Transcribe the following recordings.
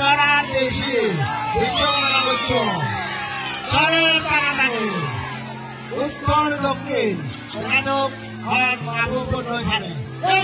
আমরা দেশি বিশ্বমানা করছ চলে টানাটানি উত্তর দক্ষিণ মানব হয় বাবুপুর নইখানে এই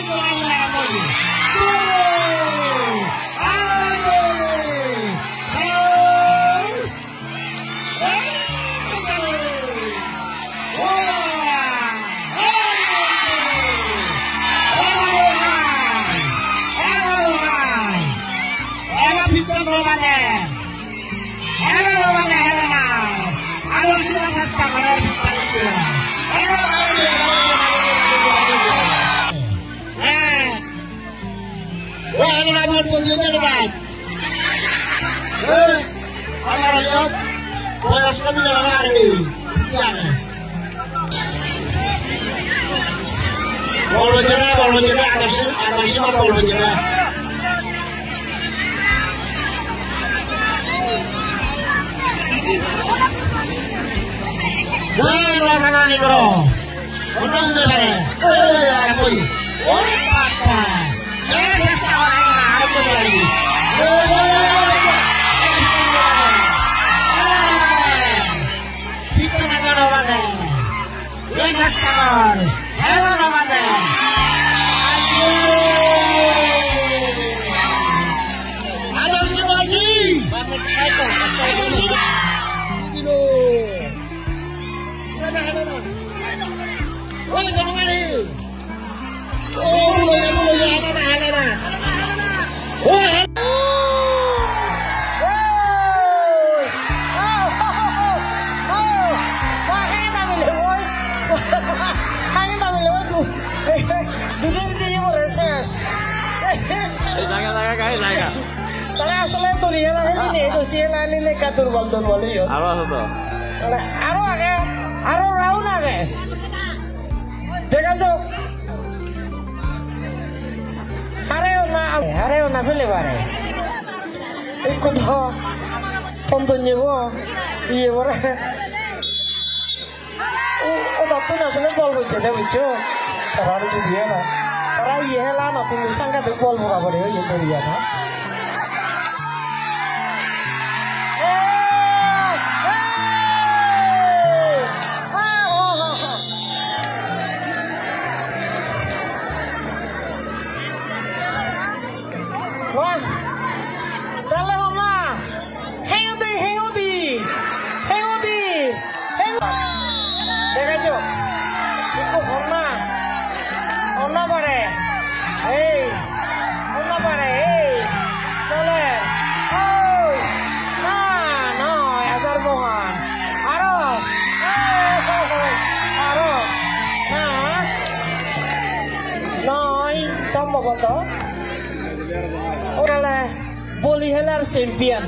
champion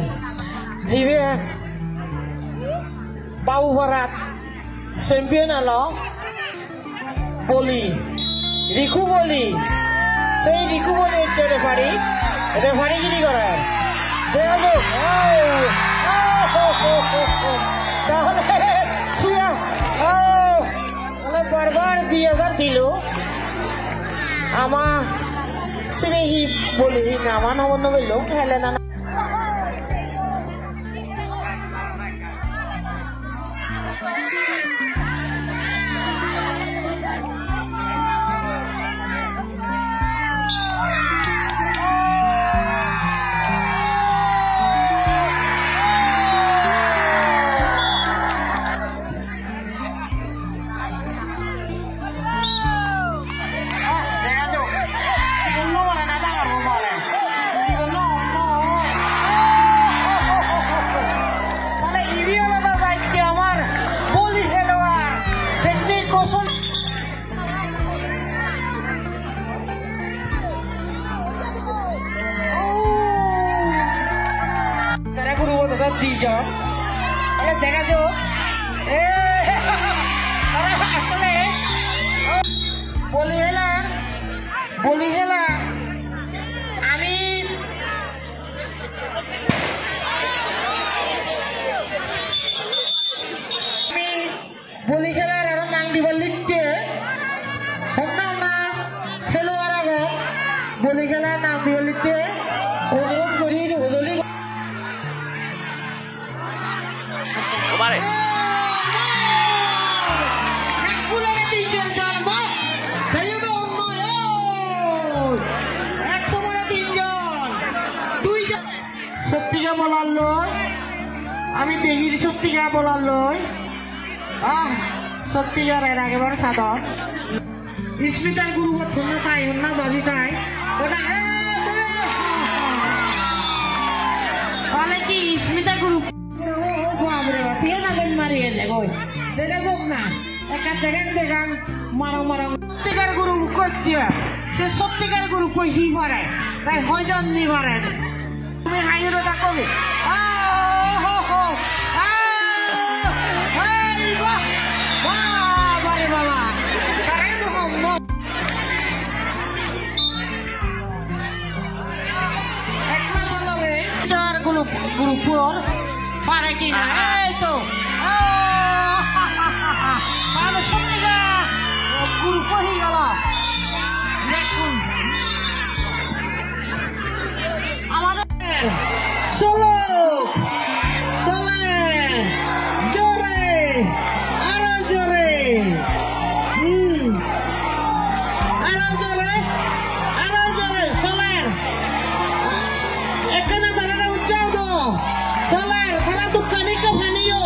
jibe Babu Barat champion alo boli Riku boli সেই Riku boli হচ্ছে রেফারি কি করে দেখো তাহলে শুয়া তাহলে বারবার 2000 দিল আমা সিমেহি বলি নামা নবন্ন বলল খেলে না দেখা যাও আসলে বলি হেলা আমি বলি খেলার আরো নাম দিবার লিখতে না খেলোয়াড় বলি খেলার নাম দিবার লিখতে অনুরোধ করি বলার লই আমি দেহির সত্যিকার বলার লই সত্যিকার এর একেবারে সাধন স্মিতার গুরু ধন্য তাই অন্য বাজি তাই ওটা তাহলে কি স্মিতা গুরু মারিয়ে যায় দেখা যাক না একা দেখান মারো সত্যিকার গুরু করছে সে সত্যিকার গুরু কই হি মারে তাই হয়জন নি মারে তুমি হাইরো ডাকবে গ্রুপর পারে কি না এই তো সত্যিকার গ্রুপ হয়ে গেল দেখুন আমাদের চলো চলে জোরে আরো জোরে আরো জোরে চলেন এখানে দাঁড়ানো উচ্চাও তো চলেন তারা দোকানে কাফানিও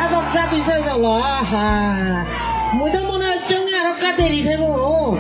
এত যা দিছে চলো মুই তো মনে হচ্ছে আর দেরি থাকবো